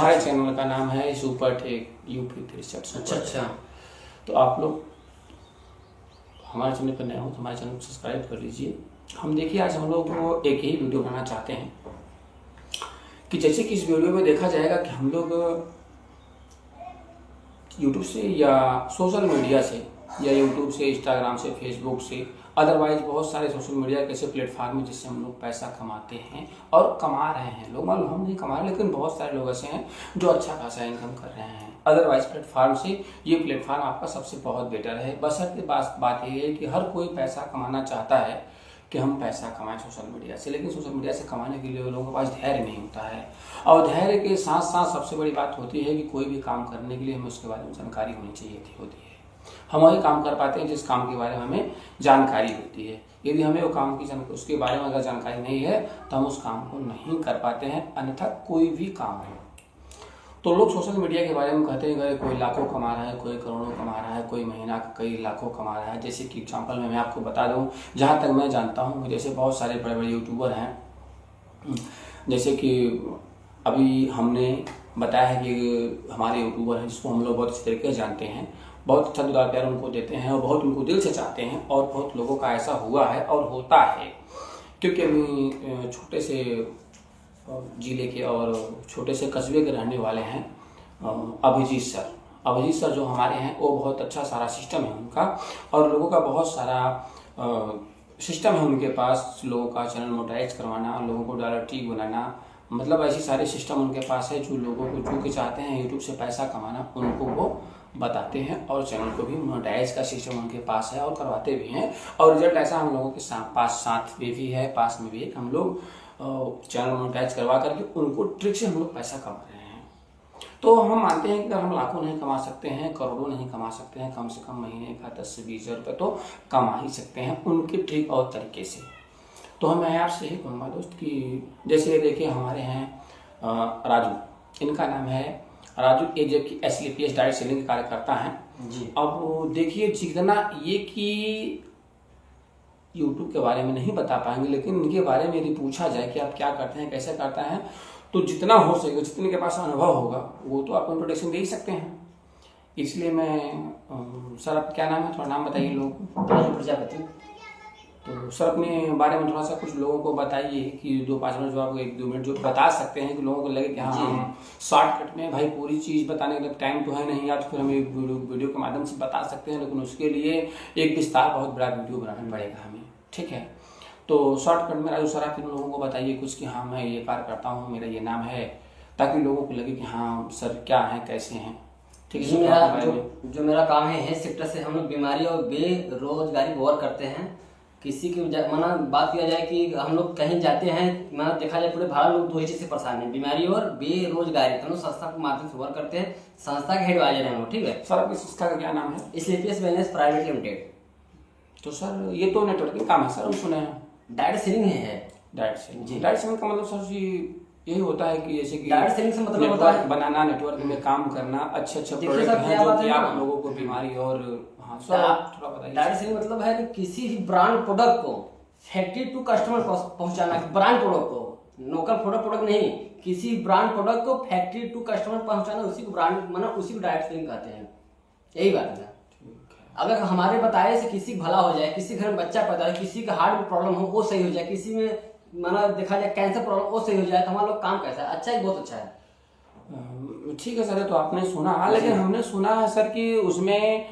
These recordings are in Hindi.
हमारे चैनल का नाम है सुपर टेक यूपी 360। अच्छा। तो आप लोग हमारे चैनल पर नए हो तो हमारे चैनल को सब्सक्राइब कर लीजिए। हम देखिए आज हम लोग एक ही वीडियो बनाना चाहते हैं कि जैसे कि इस वीडियो में देखा जाएगा कि हम लोग यूट्यूब से या सोशल मीडिया से या यूट्यूब से, इंस्टाग्राम से, फेसबुक से, अदरवाइज बहुत सारे सोशल मीडिया के ऐसे प्लेटफॉर्म हैं जिससे हम लोग पैसा कमाते हैं और कमा रहे हैं। लोग मालूम हम नहीं कमा रहे, लेकिन बहुत सारे लोग ऐसे हैं जो अच्छा खासा इनकम कर रहे हैं अदरवाइज प्लेटफॉर्म से। ये प्लेटफॉर्म आपका सबसे बहुत बेटर है। बशर्ते बात ये है कि हर कोई पैसा कमाना चाहता है कि हम पैसा कमाएं सोशल मीडिया से, लेकिन सोशल मीडिया से कमाने के लिए लोगों के पास धैर्य नहीं होता है। और धैर्य के साथ साथ सबसे बड़ी बात होती है कि कोई भी काम करने के लिए हमें उसके बारे में जानकारी होनी चाहिए होती है। हम वही काम कर पाते हैं जिस काम के बारे में हमें जानकारी होती है। यदि हमें वो काम की उसके बारे में अगर जानकारी नहीं है तो हम उस काम को नहीं कर पाते हैं, अन्यथा कोई भी काम हो। तो लोग सोशल मीडिया के बारे में कहते हैं कोई लाखों कमा रहा है, कोई करोड़ों कमा रहा है, कोई महीना कई लाखों कमा रहा है। जैसे कि एग्जांपल में मैं आपको बता दूं, जहां तक मैं जानता हूं, जैसे बहुत सारे बड़े बड़े यूट्यूबर हैं। जैसे कि अभी हमने बताया है कि हमारे यूट्यूबर हैं जिसको हम लोग बहुत अच्छे तरीके से जानते हैं, बहुत अच्छा दुलार प्यार उनको देते हैं और बहुत उनको दिल से चाहते हैं, और बहुत लोगों का ऐसा हुआ है और होता है। क्योंकि अभी छोटे से जिले के और छोटे से कस्बे के रहने वाले हैं अभिजीत सर जो हमारे हैं, वो बहुत अच्छा सारा सिस्टम है उनका, और लोगों का बहुत सारा सिस्टम है उनके पास। लोगों का चैनल मोनेटाइज करवाना, लोगों को डॉलर टी बनाना, मतलब ऐसी सारे सिस्टम उनके पास है जो लोगों को जो कि चाहते हैं यूट्यूब से पैसा कमाना, उनको वो बताते हैं। और चैनल को भी मोनेटाइज का सिस्टम उनके पास है और करवाते भी हैं, और रिजल्ट ऐसा हम लोगों के साथ में भी है, पास में भी है। हम लोग चैनल मोनेटाइज करवा करके उनको ट्रिक से हम लोग पैसा कमा रहे हैं। तो हम मानते हैं कि हम लाखों नहीं कमा सकते हैं, करोड़ों नहीं कमा सकते हैं, कम से कम महीने का 10 से 20 हज़ार रुपये तो कमा ही सकते हैं उनके ट्रिक और तरीके से। तो मैं आपसे यही कहूँगा दोस्त कि जैसे देखिए हमारे हैं राजू, इनका नाम है राजू, एक जबकि SLPS डायरेक्ट सेलिंग के कार्यकर्ता हैं जी। अब देखिए जितना ये कि यूट्यूब के बारे में नहीं बता पाएंगे, लेकिन इनके बारे में यदि पूछा जाए कि आप क्या करते हैं, कैसे करते हैं, तो जितना हो सके, जितने के पास अनुभव होगा वो तो आपको इंट्रोडक्शन दे ही सकते हैं। इसलिए मैं सर, आप क्या नाम है, थोड़ा नाम बताइए लोग। प्रजापति। तो सर अपने बारे में थोड़ा सा कुछ लोगों को बताइए कि 2-5 मिनट जो आपको 1-2 मिनट जो बता सकते हैं कि लोगों को लगे कि हाँ शॉर्टकट में भाई पूरी चीज़ बताने के लिए टाइम तो है नहीं, या तो फिर हमें वीडियो के माध्यम से बता सकते हैं, लेकिन उसके लिए एक विस्तार बहुत बड़ा वीडियो बनाना पड़ेगा हमें, ठीक है। तो शॉर्टकट में राजू सर आप इन लोगों को बताइए कुछ कि हाँ मैं ये कार्य करता हूँ, मेरा ये नाम है, ताकि लोगों को लगे कि हाँ सर क्या है, कैसे हैं, ठीक है। जो मेरा काम है हेल्थ सेक्टर से हम लोग बीमारी और बेरोजगारी कवर करते हैं। किसी की माना बात किया जाए कि हम लोग कहीं जाते हैं, माना देखा जाए पूरे भारत लोग 2 ही चीज से परेशान है, बीमारी और बेरोजगारी। तो हम लोग संस्था के माध्यम से वर्क करते हैं, संस्था के एडवाइजर हैं हम लोग, ठीक है। सर आपकी संस्था का क्या नाम है? SLPS wellness private limited. तो सर ये तो नेटवर्किंग काम है सर, हम सुने हैं। डायरेक्ट सेलिंग है। डायरेक्ट सेलिंग जी। डायरेक्ट सेलिंग का मतलब सर जी यही होता है कि जैसे कि डायरेक्ट सेलिंग से मतलब होता है बनाना, नेटवर्क में काम करना, अच्छे प्रोडक्ट हैं जो कि आप लोगों को बीमारी और हाँ सर आप थोड़ा बताइए। डायरेक्ट सेलिंग मतलब है कि किसी भी ब्रांड प्रोडक्ट को फैक्ट्री टू कस्टमर पहुंचाना। ब्रांड प्रोडक्ट को, लोकल प्रोडक्ट नहीं, किसी ब्रांड प्रोडक्ट को फैक्ट्री टू कस्टमर पहुंचाना, उसी को ब्रांड माना, उसी को डायरेक्ट सेलिंग कहते हैं। यही बात है। अगर हमारे बताए से किसी भला हो जाए, किसी घर में बच्चा पैदा हो, किसी का हार्ट में प्रॉब्लम हो वो सही हो जाए, किसी में माना देखा जाए कैंसर प्रॉब्लम वो सही हो जाए, तो हमारा लोग काम कैसा है, अच्छा है, बहुत अच्छा है। ठीक है सर, तो आपने सुना, लेकिन हमने सुना है सर कि उसमें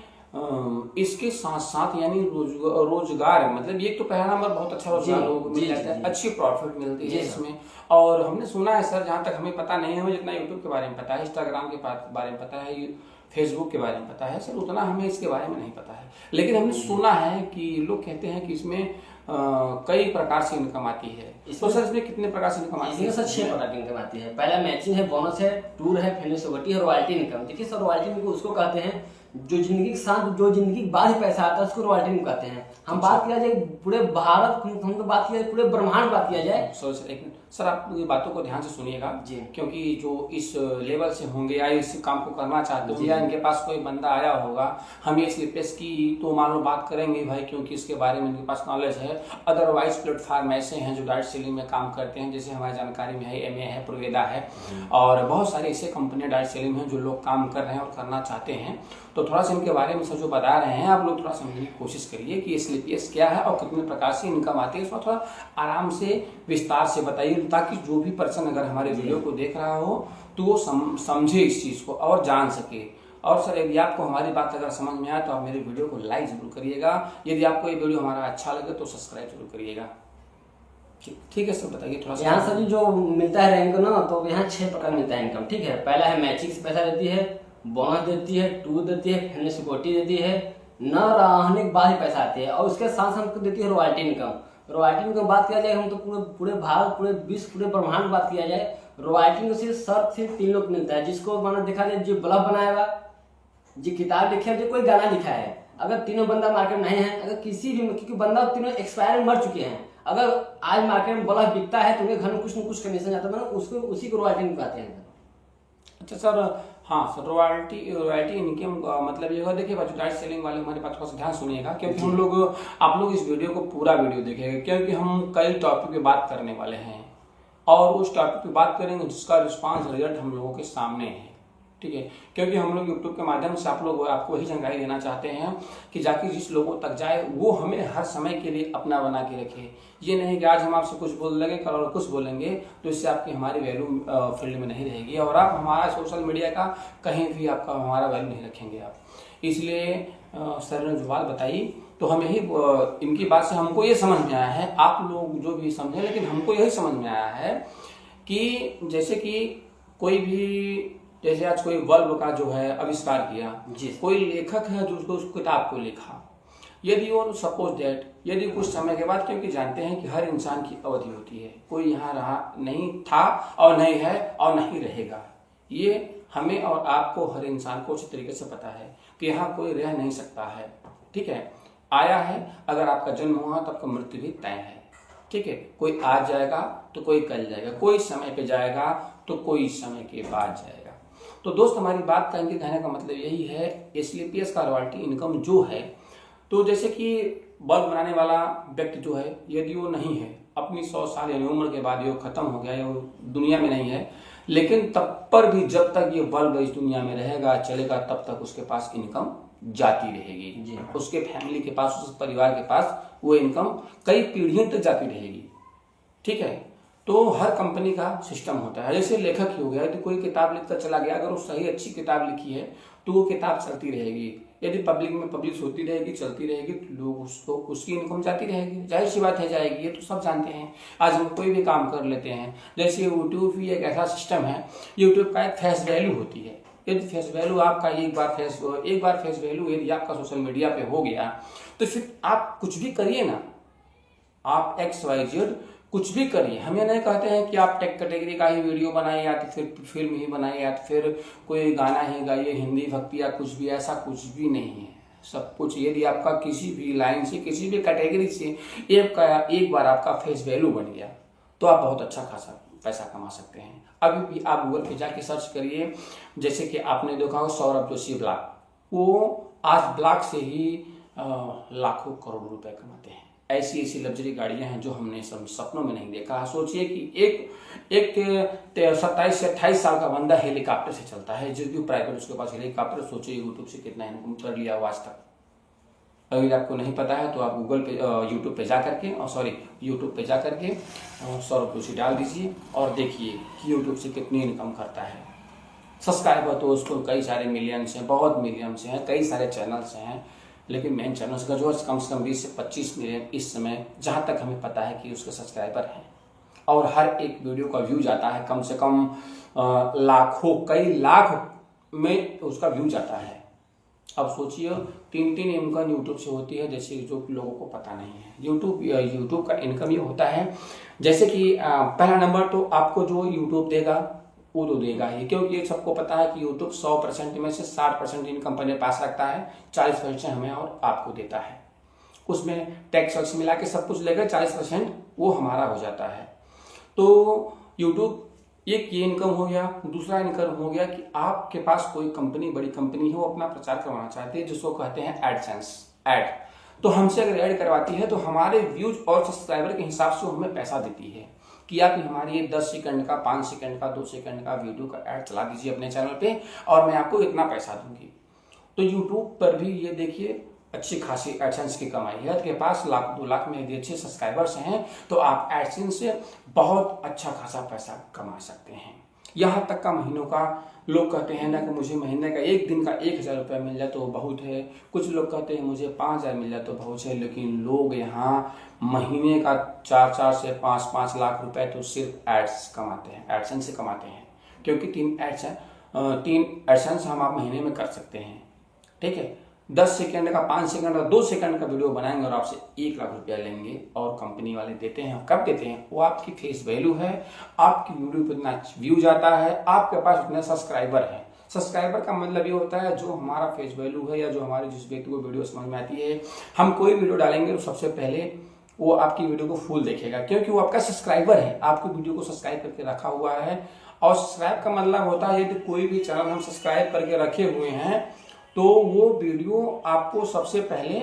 इसके साथ साथ यानी रोजगार, मतलब ये तो पहला नंबर बहुत अच्छा रोजगार लोगों को मिल जाता है, अच्छी प्रॉफिट मिलती है इसमें। और हमने सुना है सर, जहाँ तक हमें पता नहीं है, हमें जितना यूट्यूब के बारे में पता है, इंस्टाग्राम के बारे में पता है, फेसबुक के बारे में पता है सर, उतना हमें इसके बारे में नहीं पता है। लेकिन हमने सुना है कि लोग कहते हैं कि इसमें कई प्रकार से इनकम आती है। तो सर इसमें कितने प्रकार से इनकम आती है? सर 6 प्रकार की इनकम आती है। पहला मैचिंग है, बोनस है, टूर है, फिनिश है, रॉयल्टी इनकम। देखिए सर रॉयल्टी इनकम उसको कहते हैं जो जिंदगी के साथ, जो जिंदगी के बाद ही पैसा आता है उसको रॉयल्टी इनकम कहते हैं। हम बात किया जाए पूरे भारत, हम तो बात किया जाए पूरे ब्रह्मांड बात किया जाए। सर एक मिनट सर, आप ये बातों को ध्यान से सुनिएगा जी। क्योंकि जो इस लेवल से होंगे या इस काम को करना चाहते होंगे या इनके पास कोई बंदा आया होगा, हम ये स्लिपेस की तो मान लो बात करेंगे भाई, क्योंकि इसके बारे में इनके पास नॉलेज है। अदरवाइज प्लेटफॉर्म ऐसे हैं जो डायरेक्ट सेलिंग में काम करते हैं, जैसे हमारी जानकारी में है एमए है, प्रोवेदा है और बहुत सारी ऐसे कंपनियां डायरेक्ट सेलिंग में जो लोग काम कर रहे हैं और करना चाहते हैं। तो थोड़ा सा इनके बारे में सर जो बता रहे हैं आप लोग थोड़ा समझने की कोशिश करिए कि स्लीपियस क्या है और कितने प्रकार से इनकम आती है, इसमें थोड़ा आराम से विस्तार से बताइए, ताकि जो भी पर्सन अगर हमारे वीडियो को देख रहा हो तो वो समझे इस चीज को और जान सके। और सर यदि आपको हमारी बात अगर समझ में आए तो आप मेरे वीडियो को लाइक जरूर करिएगा। यदि आपको ये वीडियो हमारा अच्छा लगे तो सब्सक्राइब जरूर करिएगा। ठीक है सर, बताइए थोड़ा सा। यहाँ सर जो मिलता है रैंक ना, तो यहाँ 6 प्रकार मिलता है इनकम। ठीक है, पहला है मैचिंग से पैसा देती है, बोनस देती है, टूर देती है, फैमिली सिक्योरिटी देती है, न रहने के बाद ही पैसा आती है और उसके साथ साथ देती है रॉयल्टी इनकम। रॉयल्टी इनकम बात किया जाए, हम तो पूरे भारत, पूरे विश्व, पूरे ब्रह्मांड बात किया जाए, रॉयल्टी इनकम सिर्फ 3 लोग मिलता है, जिसको माना देखा जाए जो ब्लॉग बनाया हुआ, जो किताब लिखा है, जो कोई गाना लिखा है। अगर तीनों बंदा मार्केट में नहीं है, अगर किसी भी, क्योंकि बंदा तीनों एक्सपायर मर चुके हैं, अगर आज मार्केट में ब्लॉग बिकता है तो उनके घर में कुछ न कुछ कमीशन जाता है, उसको उसी को रॉयल्टी इनकम कहते हैं। अच्छा सर, हाँ सर, रॉयल्टी इनकम मतलब ये होगा। देखिए जो डायरेक्ट सेलिंग वाले हमारे पास थोड़ा सा ध्यान सुनिएगा, क्योंकि हम लोग, आप लोग इस वीडियो को पूरा वीडियो देखेंगे, क्योंकि हम कई टॉपिक पे बात करने वाले हैं और उस टॉपिक पे बात करेंगे जिसका रिस्पांस रिजल्ट हम लोगों के सामने है। ठीक है, क्योंकि हम लोग यूट्यूब के माध्यम से आपको वही जानकारी देना चाहते हैं कि जाके जिस लोगों तक जाए वो हमें हर समय के लिए अपना बना के रखे। ये नहीं कि आज हम आपसे कुछ बोल लेंगे, कल और कुछ बोलेंगे, तो इससे आपकी हमारी वैल्यू फील्ड में नहीं रहेगी और आप हमारा सोशल मीडिया का कहीं भी आपका हमारा वैल्यू नहीं रखेंगे आप। इसलिए सर ने जो बात बताई तो हम यही, इनकी बात से हमको ये समझ में आया है, आप लोग जो भी समझे, लेकिन हमको यही समझ में आया है कि जैसे कि कोई भी, जैसे आज कोई बल्ब का जो है आविष्कार किया, कोई लेखक है जो उसको उस किताब को लिखा, यदि वो सपोज दैट यदि कुछ समय के बाद, क्योंकि जानते हैं कि हर इंसान की अवधि होती है, कोई यहाँ रहा नहीं था और नहीं है और नहीं रहेगा, ये हमें और आपको, हर इंसान को अच्छी तरीके से पता है कि यहाँ कोई रह नहीं सकता है। ठीक है, आया है, अगर आपका जन्म हुआ तो आपका मृत्यु भी तय है। ठीक है, कोई आज जाएगा तो कोई कल जाएगा, कोई समय पे जाएगा तो कोई समय के बाद जाएगा। तो दोस्त हमारी बात का, इनके कहने का मतलब यही है, स्लीपियस का रॉयल्टी इनकम जो है, तो जैसे कि बल्ब बनाने वाला व्यक्ति जो है, यदि वो नहीं है, अपनी 100 साल यानी उम्र के बाद ये खत्म हो गया, वो दुनिया में नहीं है, लेकिन तब पर भी जब तक ये बल्ब इस दुनिया में रहेगा, चलेगा, तब तक उसके पास इनकम जाती रहेगी, उसके फैमिली के पास, उस परिवार के पास वो इनकम कई पीढ़ियों तक जाती रहेगी। ठीक है, तो हर कंपनी का सिस्टम होता है। जैसे लेखक ही हो गया, यदि कोई किताब लिखकर चला गया, अगर वो सही अच्छी किताब लिखी है तो वो किताब चलती रहेगी, यदि पब्लिक में पब्लिश होती रहेगी, चलती रहेगी, तो लोग उसको, उसकी इनकम जाती रहेगी, जाहिर सी बात है जाएगी, ये तो सब जानते हैं। आज हम कोई भी काम कर लेते हैं, जैसे यूट्यूब भी एक ऐसा सिस्टम है, यूट्यूब का एक फेस वैल्यू होती है। यदि फेस वैल्यू आपका एक बार फेस वैल्यू यदि आपका सोशल मीडिया पे हो गया, तो फिर आप कुछ भी करिए ना, आप XYZ कुछ भी करिए। हम ये नहीं कहते हैं कि आप टेक कैटेगरी का ही वीडियो बनाइए या तो फिर फिल्म ही बनाइए या तो फिर कोई गाना ही गाइए, हिंदी भक्ति या कुछ भी, ऐसा कुछ भी नहीं है। सब कुछ, यदि आपका किसी भी लाइन से, किसी भी कैटेगरी से एक बार आपका फेस वैल्यू बन गया, तो आप बहुत अच्छा खासा पैसा कमा सकते हैं। अभी भी आप गूगल पे जाके सर्च करिए, जैसे कि आपने देखा हो सौरभ जोशी ब्लॉग, वो आज ब्लॉग से ही लाखों करोड़ रुपए कमाते हैं। ऐसी ऐसी लग्जरी गाड़ियां हैं जो हमने सपनों में नहीं देखा। सोचिए कि एक 27 से 28 साल का बंदा हेलीकॉप्टर से चलता है, जो भी प्राइवेट उसके पास हेलीकॉप्टर, सोचिए यूट्यूब से कितना इनकम कर लिया आज तक। अगर आपको नहीं पता है तो आप गूगल पे, यूट्यूब पे जा करके, यूट्यूब पे जा करके सौरभ जोशी डाल दीजिए और देखिए कि यूट्यूब से कितनी इनकम करता है। सब्सक्राइबर तो उसको कई सारे मिलियंस हैं, बहुत मिलियंस हैं, कई सारे चैनल्स हैं, लेकिन मेन चैनल्स का जो कम से कम 20 से 25 मिलियन इस समय, जहां तक हमें पता है कि उसके सब्सक्राइबर हैं, और हर एक वीडियो का व्यू जाता है कम से कम लाखों, कई लाख में उसका व्यू जाता है। अब सोचिए 3 इनकम यूट्यूब से होती है, जैसे जो लोगों को पता नहीं है। यूट्यूब का इनकम ये होता है, जैसे कि पहला नंबर तो आपको जो यूट्यूब देगा वो तो देगा ही, क्योंकि ये सबको पता है कि यूट्यूब 100% में से 60% इनकम अपने पास रखता है, 40% हमें और आपको देता है। उसमें टैक्स वैक्स मिला के सब कुछ लेकर 40% वो हमारा हो जाता है। तो यूट्यूब एक ये इनकम हो गया। दूसरा इनकम हो गया कि आपके पास कोई कंपनी, बड़ी कंपनी है, वो अपना प्रचार करवाना चाहती है, जिसको कहते हैं एडसेंस, ऐड। तो हमसे अगर ऐड करवाती है तो हमारे व्यूज और सब्सक्राइबर के हिसाब से हमें पैसा देती है कि आप हमारी ये 10 सेकंड का, 5 सेकंड का, 2 सेकंड का वीडियो का ऐड चला दीजिए अपने चैनल पे और मैं आपको इतना पैसा दूंगी। तो यूट्यूब पर भी ये देखिए अच्छी खासी एडसेंस की कमाई है। आपके पास 1-2 लाख में यदि अच्छे सब्सक्राइबर्स हैं तो आप एडसेंस से बहुत अच्छा खासा पैसा कमा सकते हैं। यहाँ तक का महीनों का, लोग कहते हैं ना कि मुझे महीने का एक दिन का 1000 रुपया मिल जाए तो बहुत है, कुछ लोग कहते हैं मुझे 5000 मिल जाए तो बहुत है, लेकिन लोग यहाँ महीने का 4 से 5 लाख रुपए तो सिर्फ एड्स कमाते हैं, एडसेंस से कमाते हैं। क्योंकि 3 एडसेंस हम आप महीने में कर सकते हैं, ठीक है। 10 सेकंड का, 5 सेकंड का, 2 सेकंड का वीडियो बनाएंगे और आपसे 1 लाख रुपया लेंगे और कंपनी वाले देते हैं। कब देते हैं? वो आपकी फेस वैल्यू है, आपकी वीडियो पर इतना व्यू जाता है, आपके पास उतने सब्सक्राइबर है। सब्सक्राइबर का मतलब ये होता है जो हमारा फेस वैल्यू है या जो हमारे जिस व्यक्ति को वीडियो समझ में आती है, हम कोई वीडियो डालेंगे तो सबसे पहले वो आपकी वीडियो को फुल देखेगा, क्योंकि वो आपका सब्सक्राइबर है, आपकी वीडियो को सब्सक्राइब करके रखा हुआ है। और सब्सक्राइब का मतलब होता है यदि कोई भी चैनल हम सब्सक्राइब करके रखे हुए हैं तो वो वीडियो आपको सबसे पहले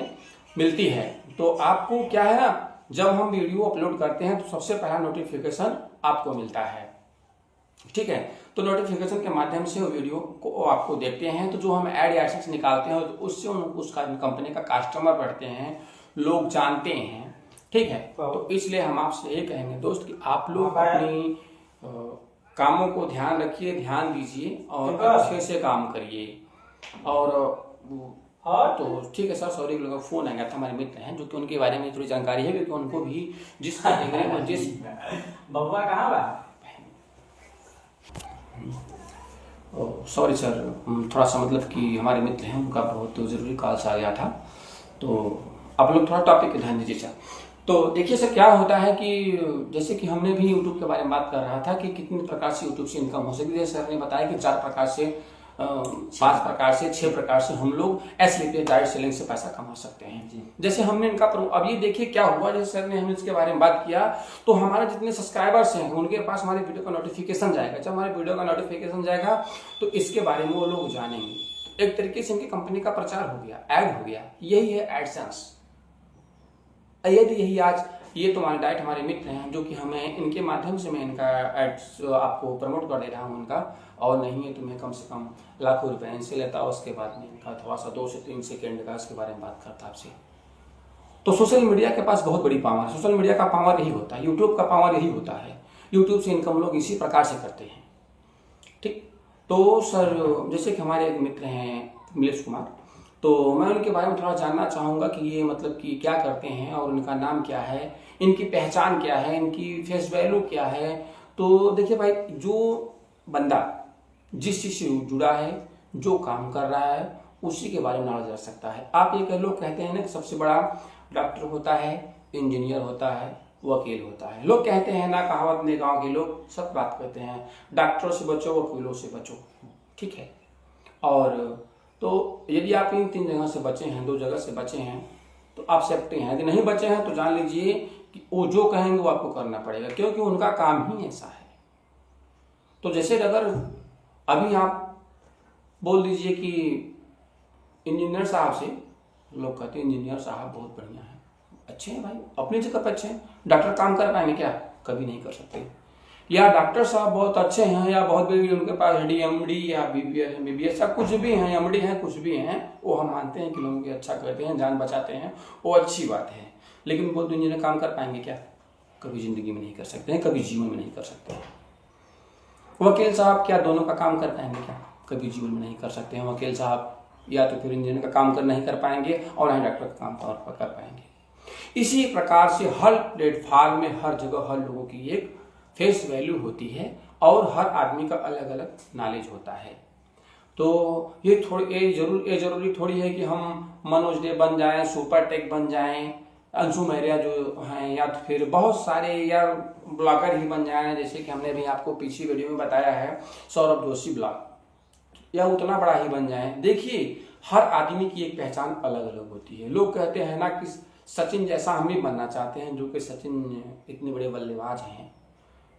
मिलती है। तो आपको क्या है ना, जब हम वीडियो अपलोड करते हैं तो सबसे पहला नोटिफिकेशन आपको मिलता है, ठीक है। तो नोटिफिकेशन के माध्यम से वो वीडियो को आपको देखते हैं। तो जो हम ऐड एडसेंस निकालते हैं तो उससे उसका कंपनी का कस्टमर बढ़ते हैं, लोग जानते हैं, ठीक है। तो इसलिए हम आपसे ये कहेंगे दोस्त कि आप लोग अपनी कामों को ध्यान रखिए, ध्यान दीजिए और अच्छे से काम करिए। और तो ठीक है सर, सॉरी, लोगों का फोन आ गया था, हमारे मित्र हैं जो कि उनके बारे में थोड़ी जानकारी है, क्योंकि उनको भी जिस कैटेगरी में जिस बबुआ कहाँ बा? सॉरी सर, थोड़ा सा मतलब कि हमारे मित्र हैं, उनका बहुत जरूरी कॉल आ गया था, तो आप लोग थोड़ा टॉपिक पे ध्यान दीजिए सर। तो देखिए सर, क्या होता है कि जैसे कि हमने भी यूट्यूब के बारे में बात कर रहा था कि कितने प्रकार से यूट्यूब से इनकम हो सकती है। सर ने बताया कि 4 प्रकार से, 5 प्रकार से, 6 प्रकार से हम लोग एसलीपी, डायरेक्ट सेलिंग से पैसा कमा सकते हैं। जैसे हमने इनका अब ये देखिए क्या हुआ, जैसे सर ने हमने इसके बारे में बात किया तो हमारे जितने सब्सक्राइबर्स हैं उनके पास हमारे वीडियो का नोटिफिकेशन जाएगा। जब हमारे वीडियो का नोटिफिकेशन जाएगा तो इसके बारे में वो लोग जानेंगे। तो एक तरीके से इनकी कंपनी का प्रचार हो गया, ऐड हो गया, यही है एडसेंस। यदि आज ये तो डायरेक्ट हमारे मित्र हैं जो कि हमें इनके माध्यम से मैं इनका एड्स आपको प्रमोट कर दे रहा हूँ उनका, और नहीं है तो मैं कम से कम लाखों रुपए इनसे लेता हूँ। उसके बाद में इनका थोड़ा सा 2 से 3 सेकेंड का इसके बारे में बात करता आपसे। तो सोशल मीडिया के पास बहुत बड़ी पावर है। सोशल मीडिया का पावर यही होता है, यूट्यूब का पावर यही होता है। यूट्यूब से इनकम लोग इसी प्रकार से करते हैं, ठीक। तो सर जैसे कि हमारे एक मित्र हैं मिलेश कुमार, तो मैं उनके बारे में थोड़ा जानना चाहूँगा कि ये मतलब कि क्या करते हैं और उनका नाम क्या है, इनकी पहचान क्या है, इनकी फेस वैल्यू क्या है। तो देखिए भाई, जो बंदा जिस चीज़ से जुड़ा है, जो काम कर रहा है, उसी के बारे में नॉलेज रख सकता है। आप ये कह, लोग कहते हैं ना कि सबसे बड़ा डॉक्टर होता है, इंजीनियर होता है, वकील होता है। लोग कहते हैं ना, कहावत में गाँव के लोग सब बात कहते हैं, डॉक्टरों से बचो, वकीलों से बचो, ठीक है। और तो यदि आप इन 3 जगह से बचे हैं, 2 जगह से बचे हैं तो आप सेफ्टी हैं। यदि नहीं बचे हैं तो जान लीजिए कि वो जो कहेंगे वो आपको करना पड़ेगा, क्योंकि उनका काम ही ऐसा है। तो जैसे अगर अभी आप बोल दीजिए कि इंजीनियर साहब से, लोग कहते हैं इंजीनियर साहब बहुत बढ़िया है, अच्छे हैं भाई, अपनी जगह पर अच्छे हैं। डॉक्टर काम कर पाएंगे क्या? कभी नहीं कर सकते। या डॉक्टर साहब बहुत अच्छे हैं या बहुत बड़ी उनके पास DMD या BBS या कुछ भी हैं, MD हैं, कुछ भी हैं, वो हम मानते हैं कि लोगों की अच्छा करते हैं, जान बचाते हैं, वो अच्छी बात है। लेकिन वो दुनिया में काम कर पाएंगे क्या? कभी जिंदगी में नहीं कर सकते हैं, कभी जीवन में नहीं कर सकते हैं। वकील साहब क्या दोनों का काम कर पाएंगे क्या? कभी जीवन में नहीं कर सकते हैं। वकील साहब या तो फिर इंजीनियर का काम नहीं कर पाएंगे और ना डॉक्टर का काम कर पाएंगे। इसी प्रकार से हर प्लेटफॉर्म में, हर जगह, हर लोगों की एक फेस वैल्यू होती है और हर आदमी का अलग अलग नॉलेज होता है। तो ये जरूरी थोड़ी है कि हम मनोज डे बन जाएं, सुपर टेक बन जाएं, अंशु मौर्य जो हैं, या तो फिर बहुत सारे या ब्लॉगर ही बन जाए, जैसे कि हमने भी आपको पिछली वीडियो में बताया है सौरभ जोशी ब्लॉग, या उतना बड़ा ही बन जाए। देखिए हर आदमी की एक पहचान अलग अलग होती है। लोग कहते हैं ना कि सचिन जैसा हम भी बनना चाहते हैं, जो कि सचिन इतने बड़े बल्लेबाज हैं,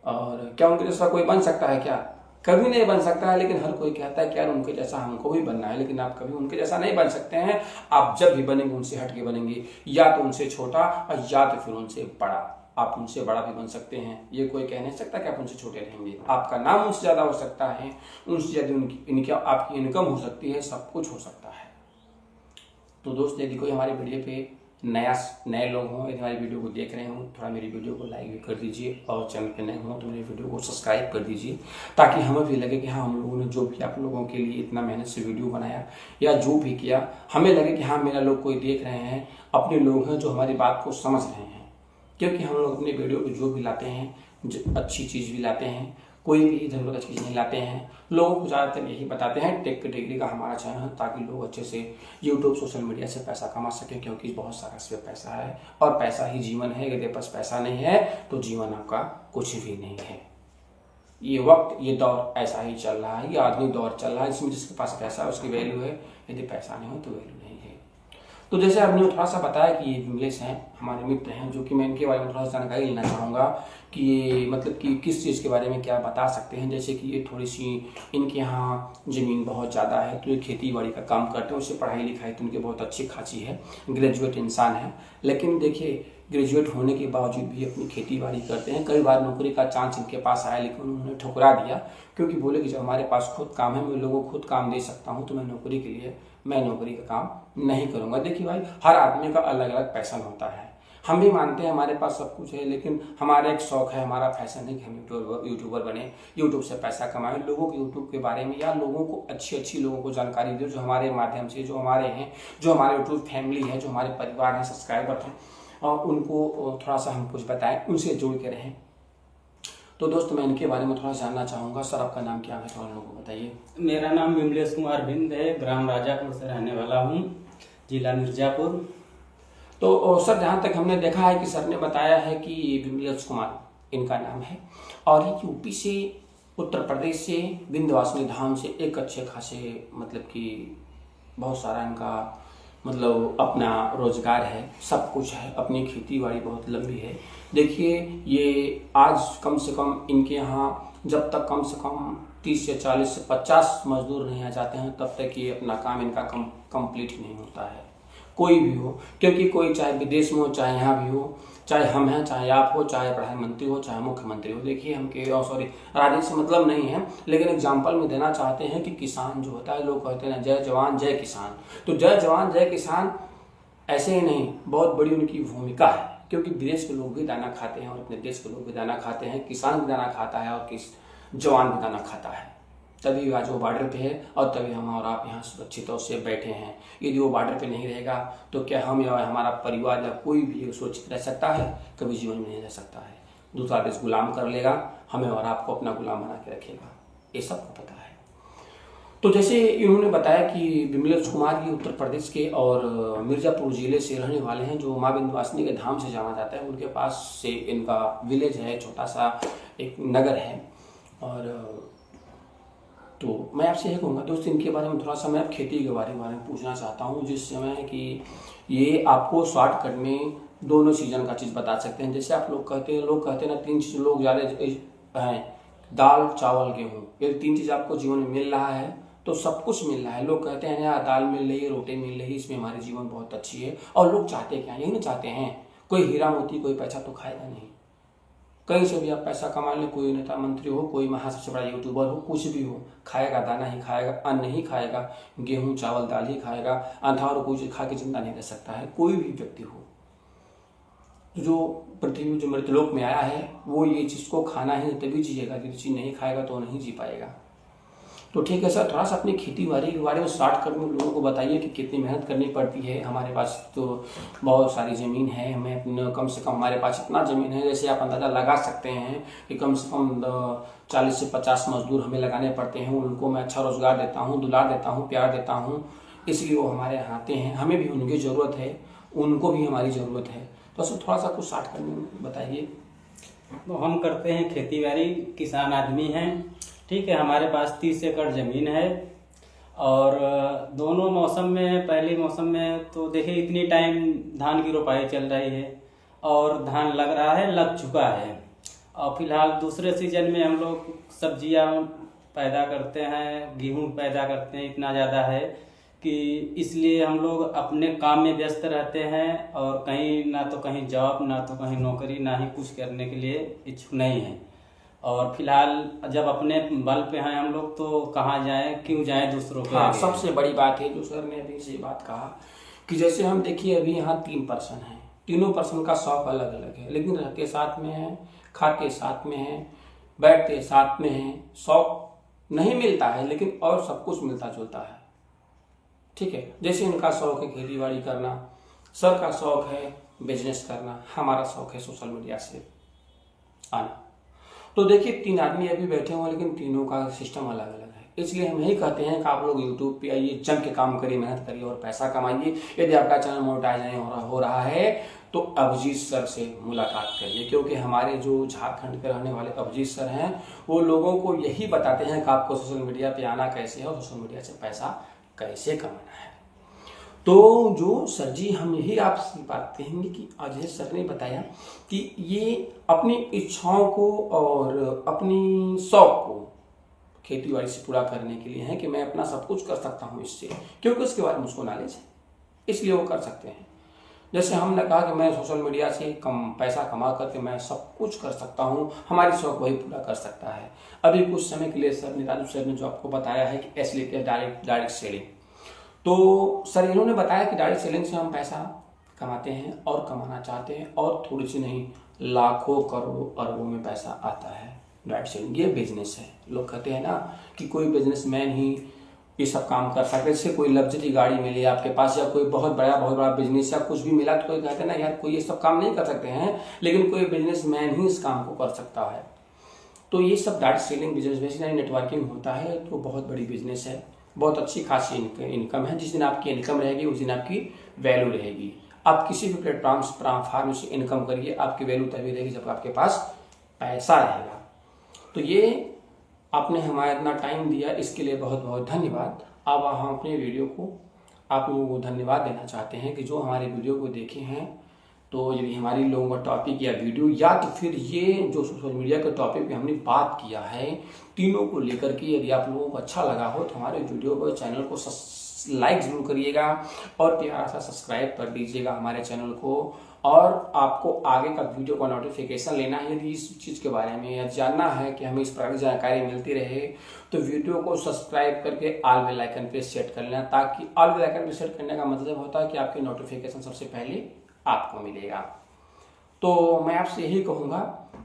और क्या उनके जैसा कोई बन सकता है? क्या कभी नहीं बन सकता है। लेकिन हर कोई कहता है कि यार उनके जैसा हमको भी बनना है, लेकिन आप कभी उनके जैसा नहीं बन सकते हैं। आप जब भी बनेंगे उनसे हट के बनेंगे, या तो उनसे छोटा और या तो फिर उनसे बड़ा। आप उनसे बड़ा भी बन सकते हैं, ये कोई कह नहीं सकता कि आप उनसे छोटे रहेंगे। आपका नाम उनसे ज्यादा हो सकता है, उनसे ज्यादा आपकी इनकम हो सकती है, सब कुछ हो सकता है। तो दोस्त यदि कोई हमारे वीडियो पे नए लोग हों, यदि हमारी वीडियो को देख रहे हो, थोड़ा मेरी वीडियो को लाइक भी कर दीजिए, और चैनल पे नए हो तो मेरी वीडियो को सब्सक्राइब कर दीजिए, ताकि हमें भी लगे कि हाँ हम लोगों ने जो भी आप लोगों के लिए इतना मेहनत से वीडियो बनाया या जो भी किया, हमें लगे कि हाँ मेरा लोग कोई देख रहे हैं, अपने लोग हैं जो हमारी बात को समझ रहे हैं। क्योंकि हम लोग अपनी वीडियो को जो भी लाते हैं, अच्छी चीज़ भी लाते हैं, कोई भी इधर उधर चीज़ नहीं लाते हैं। लोगों को ज़्यादातर यही बताते हैं, टेक कैटेगरी का हमारा चैनल है, ताकि लोग अच्छे से यूट्यूब सोशल मीडिया से पैसा कमा सकें, क्योंकि बहुत सारा इसमें पैसा है और पैसा ही जीवन है। यदि पास पैसा नहीं है तो जीवन आपका कुछ भी नहीं है। ये वक्त, ये दौर ऐसा ही चल रहा है, ये आधुनिक दौर चल रहा है, जिसमें जिसके पास पैसा है उसकी वैल्यू है, यदि पैसा नहीं हो तो वैल्यू नहीं है। तो जैसे आपने थोड़ा सा बताया कि ये विमलेश हैं, हमारे मित्र हैं, जो कि मैं इनके बारे में थोड़ा सा जानकारी लेना चाहूँगा कि ये मतलब कि किस चीज़ के बारे में क्या बता सकते हैं। जैसे कि ये थोड़ी सी इनके यहाँ ज़मीन बहुत ज़्यादा है, तो ये खेती बाड़ी का काम करते हैं, उससे पढ़ाई लिखाई तो इनकी बहुत अच्छी खासी है, ग्रेजुएट इंसान है। लेकिन देखिए ग्रेजुएट होने के बावजूद भी अपनी खेती बाड़ी करते हैं। कई बार नौकरी का चांस इनके पास आया, लेकिन उन्होंने ठुकरा दिया, क्योंकि बोले कि जब हमारे पास खुद काम है, मैं लोगों को खुद काम दे सकता हूँ, तो मैं नौकरी के लिए मैं नौकरी का काम नहीं करूँगा। देखिए भाई, हर आदमी का अलग अलग पैशन होता है। हम भी मानते हैं हमारे पास सब कुछ है, लेकिन हमारा एक शौक है, हमारा फैशन है कि हम यूट्यूबर बने, यूट्यूब से पैसा कमाएं, लोगों के यूट्यूब के बारे में या लोगों को अच्छी लोगों को जानकारी दे, जो हमारे माध्यम से, जो हमारे हैं, जो हमारे यूट्यूब फैमिली है, जो हमारे परिवार हैं, सब्सक्राइबर हैं, और उनको थोड़ा सा हम कुछ बताएं, उनसे जुड़ के रहें। तो दोस्त मैं इनके बारे में थोड़ा जानना चाहूँगा। सर आपका नाम क्या है, थोड़ा लोगों को बताइए। मेरा नाम विमलेश कुमार बिंद है, ग्राम राजापुर से रहने वाला हूँ, जिला मिर्जापुर। तो सर जहाँ तक हमने देखा है कि सर ने बताया है कि विमलेश कुमार इनका नाम है, और ये यूपी से, उत्तर प्रदेश से, विंध्यवासिनी धाम से एक अच्छे खासे मतलब कि बहुत सारा इनका मतलब अपना रोजगार है, सब कुछ है, अपनी खेती बाड़ी बहुत लंबी है। देखिए ये आज कम से कम इनके यहाँ जब तक कम से कम 30 से 40 से 50 मजदूर नहीं आ जाते हैं, तब तक ये अपना काम इनका कंप्लीट नहीं होता है, कोई भी हो। क्योंकि कोई चाहे विदेश में हो, चाहे यहाँ भी हो, चाहे हम हैं, चाहे आप हो, चाहे प्रधानमंत्री हो, चाहे मुख्यमंत्री हो। देखिए हम के राजनीति से मतलब नहीं है, लेकिन एग्जाम्पल में देना चाहते हैं कि किसान जो होता है, लोग कहते हैं ना जय जवान जय किसान, तो जय जवान जय किसान ऐसे ही नहीं, बहुत बड़ी उनकी भूमिका है। क्योंकि विदेश के लोग भी दाना खाते हैं और अपने देश के लोग भी दाना खाते हैं, किसान भी दाना खाता है और जवान भी दाना खाता है, तभी आज वो बॉर्डर पे है और तभी हम और आप यहाँ सुरक्षित और से बैठे हैं। यदि वो बॉर्डर पे नहीं रहेगा तो क्या हम या हमारा परिवार या कोई भी सुरक्षित रह सकता है? कभी जीवन में नहीं रह सकता है। दूसरा देश गुलाम कर लेगा, हमें और आपको अपना गुलाम बना के रखेगा, ये सबको पता है। तो जैसे इन्होंने बताया कि विमलेश कुमार ये उत्तर प्रदेश के और मिर्जापुर जिले से रहने वाले हैं, जो माँ विंध्यवासिनी के धाम से जाना जाता है, उनके पास से इनका विलेज है, छोटा सा एक नगर है। और तो मैं आपसे यह कहूँगा दोस्त, इनके बारे में थोड़ा सा मैं खेती के बारे में पूछना चाहता हूँ, जिस समय कि ये आपको शॉर्टकट में दोनों सीजन का चीज़ बता सकते हैं। जैसे आप लोग कहते हैं ना, 3 चीज़ लोग ज़्यादा हैं, दाल चावल गेहूँ, ये 3 चीज़ आपको जीवन में मिल रहा है तो सब कुछ मिल रहा है। लोग कहते हैं यार दाल मिल रही है, रोटी मिल रही है, इसमें हमारी जीवन बहुत अच्छी है। और लोग चाहते क्या, यही नहीं चाहते हैं, कोई हीरा मोती कोई पैसा तो खाएगा नहीं, कहीं से भी आप पैसा कमा लें, कोई नेता मंत्री हो, कोई महा सबसे बड़ा यूट्यूबर हो, कुछ भी हो, खाएगा दाना ही खाएगा, अन्न ही खाएगा, गेहूं चावल दाल ही खाएगा, अन्धा और कुछ खा के जिंदा नहीं रह सकता है। कोई भी व्यक्ति हो जो पृथ्वी जो मृतलोक में आया है, वो ये चीज़ को खाना ही तभी जिएगा, यदि चीज़ नहीं खाएगा तो नहीं जी पाएगा। तो ठीक है सर, थोड़ा सा अपनी खेती बाड़ी के बारे में शॉर्टकट में लोगों को बताइए कि कितनी मेहनत करनी पड़ती है। हमारे पास तो बहुत सारी ज़मीन है, हमें अपने कम से कम हमारे पास इतना ज़मीन है, जैसे आप अंदाज़ा लगा सकते हैं कि कम से कम 40 से 50 मजदूर हमें लगाने पड़ते हैं। उनको मैं अच्छा रोज़गार देता हूँ, दुलार देता हूँ, प्यार देता हूँ, इसलिए वो हमारे यहाँ आते हैं। हमें भी उनकी ज़रूरत है, उनको भी हमारी ज़रूरत है। तो सर थोड़ा सा कुछ शॉर्टकट में बताइए। तो हम करते हैं खेती बाड़ी, किसान आदमी हैं, ठीक है। हमारे पास 30 एकड़ ज़मीन है और दोनों मौसम में, पहले मौसम में तो देखिए इतनी टाइम धान की रोपाई चल रही है और धान लग रहा है, लग चुका है। और फिलहाल दूसरे सीजन में हम लोग सब्जियां पैदा करते हैं, गेहूं पैदा करते हैं, इतना ज़्यादा है कि इसलिए हम लोग अपने काम में व्यस्त रहते हैं और कहीं ना तो कहीं जॉब, ना तो कहीं नौकरी, ना ही कुछ करने के लिए इच्छुक नहीं है। और फिलहाल जब अपने बल पे हैं हम लोग तो कहाँ जाएं, क्यों जाएं दूसरों के हाँ, आगे। सबसे बड़ी बात है जो सर ने अभी से बात कहा कि जैसे हम देखिए अभी यहाँ 3 पर्सन हैं, तीनों पर्सन का शौक अलग अलग है, लेकिन रहते साथ में हैं, खाते साथ में हैं, बैठते साथ में हैं। शौक नहीं मिलता है लेकिन और सब कुछ मिलता जुलता है, ठीक है। जैसे इनका शौक है खेती बाड़ी करना, सर का शौक है बिजनेस करना, हमारा शौक है सोशल मीडिया से आना। तो देखिए 3 आदमी अभी बैठे हुए लेकिन तीनों का सिस्टम अलग अलग है। इसलिए हम यही कहते हैं कि आप लोग यूट्यूब पे आइए, जम के काम करिए, मेहनत करिए और पैसा कमाइए। यदि आपका चैनल मोनेटाइज नहीं हो रहा है तो अभिजीत सर से मुलाकात करिए, क्योंकि हमारे जो झारखंड के रहने वाले अभिजीत सर हैं वो लोगों को यही बताते हैं कि आपको सोशल मीडिया पे आना कैसे है और सोशल मीडिया से पैसा कैसे कमाना है। तो जो सर जी हम यही आपसे बात कहेंगे कि अजय सर ने बताया कि ये अपनी इच्छाओं को और अपनी शौक को खेती बाड़ी से पूरा करने के लिए है कि मैं अपना सब कुछ कर सकता हूँ इससे, क्योंकि उसके बारे में मुझको नॉलेज है, इसलिए वो कर सकते हैं। जैसे हमने कहा कि मैं सोशल मीडिया से कम पैसा कमा करके मैं सब कुछ कर सकता हूँ, हमारी शौक वही पूरा कर सकता है। अभी कुछ समय के लिए सर ने, राजू सर ने जो आपको बताया है कि ऐसे लेते हैं डायरेक्ट सेलिंग, तो सर इन्होंने बताया कि डायरेक्ट सेलिंग से हम पैसा कमाते हैं और कमाना चाहते हैं और थोड़ी सी नहीं लाखों करोड़ों अरबों में पैसा आता है डायरेक्ट सेलिंग। ये बिजनेस है। लोग कहते हैं ना कि कोई बिजनेसमैन ही ये सब काम कर सकते हैं। जैसे कोई लग्जरी गाड़ी मिली आपके पास या कोई बहुत बड़ा बिजनेस या कुछ भी मिला तो कोई कहते हैं ना यार कोई ये सब काम नहीं कर सकते हैं, लेकिन कोई बिजनेसमैन ही इस काम को कर सकता है। तो ये सब direct selling business basically networking होता है, तो बहुत बड़ी बिजनेस है, बहुत अच्छी खासी इनकम है। जिस दिन आपकी इनकम रहेगी उस दिन आपकी वैल्यू रहेगी। आप किसी भी प्लेटफॉर्म से इनकम करिए, आपकी वैल्यू तभी रहेगी जब आपके पास पैसा रहेगा। तो ये आपने हमारा इतना टाइम दिया, इसके लिए बहुत बहुत धन्यवाद। अब हम अपने वीडियो को आप लोगों को धन्यवाद देना चाहते हैं कि जो हमारे वीडियो को देखे हैं। तो यदि हमारी लोगों का टॉपिक या वीडियो या तो फिर ये जो सोशल मीडिया के टॉपिक पे हमने बात किया है तीनों को लेकर के यदि आप लोगों को अच्छा लगा हो तो हमारे वीडियो को, चैनल को लाइक जरूर करिएगा और प्यारा सा सब्सक्राइब कर दीजिएगा हमारे चैनल को। और आपको आगे का वीडियो का नोटिफिकेशन लेना है, यदि इस चीज़ के बारे में या जानना है कि हमें इस प्रकार की जानकारी मिलती रहे तो वीडियो को सब्सक्राइब करके ऑल बेल आइकन पे सेट कर लेना, ताकि ऑल बेल आइकन पे सेट करने का मतलब होता है कि आपकी नोटिफिकेशन सबसे पहले आपको मिलेगा। तो मैं आपसे यही कहूँगा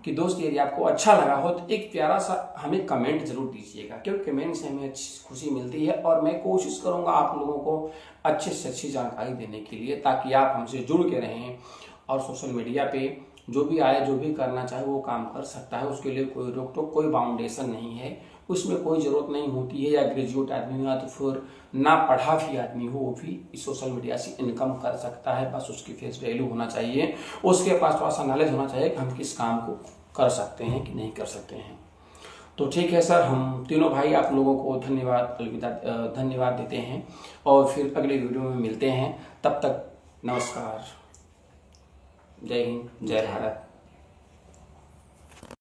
कि दोस्त यदि आपको अच्छा लगा हो तो एक प्यारा सा हमें कमेंट जरूर दीजिएगा, क्योंकि कमेंट से हमें अच्छी खुशी मिलती है और मैं कोशिश करूँगा आप लोगों को अच्छे से अच्छी जानकारी देने के लिए, ताकि आप हमसे जुड़ के रहें और सोशल मीडिया पे जो भी आए, जो भी करना चाहे वो काम कर सकता है। उसके लिए कोई रोक टोक, कोई बाउंडेशन नहीं है, उसमें कोई ज़रूरत नहीं होती है। या ग्रेजुएट आदमी हो या तो फिर ना पढ़ा भी आदमी हो वो भी इस सोशल मीडिया से इनकम कर सकता है। बस उसकी फेस वैल्यू होना चाहिए, उसके पास थोड़ा सा नॉलेज होना चाहिए कि हम किस काम को कर सकते हैं कि नहीं कर सकते हैं। तो ठीक है सर, हम तीनों भाई आप लोगों को धन्यवाद देते हैं और फिर अगले वीडियो में मिलते हैं। तब तक नमस्कार, जय हिंद, जय भारत।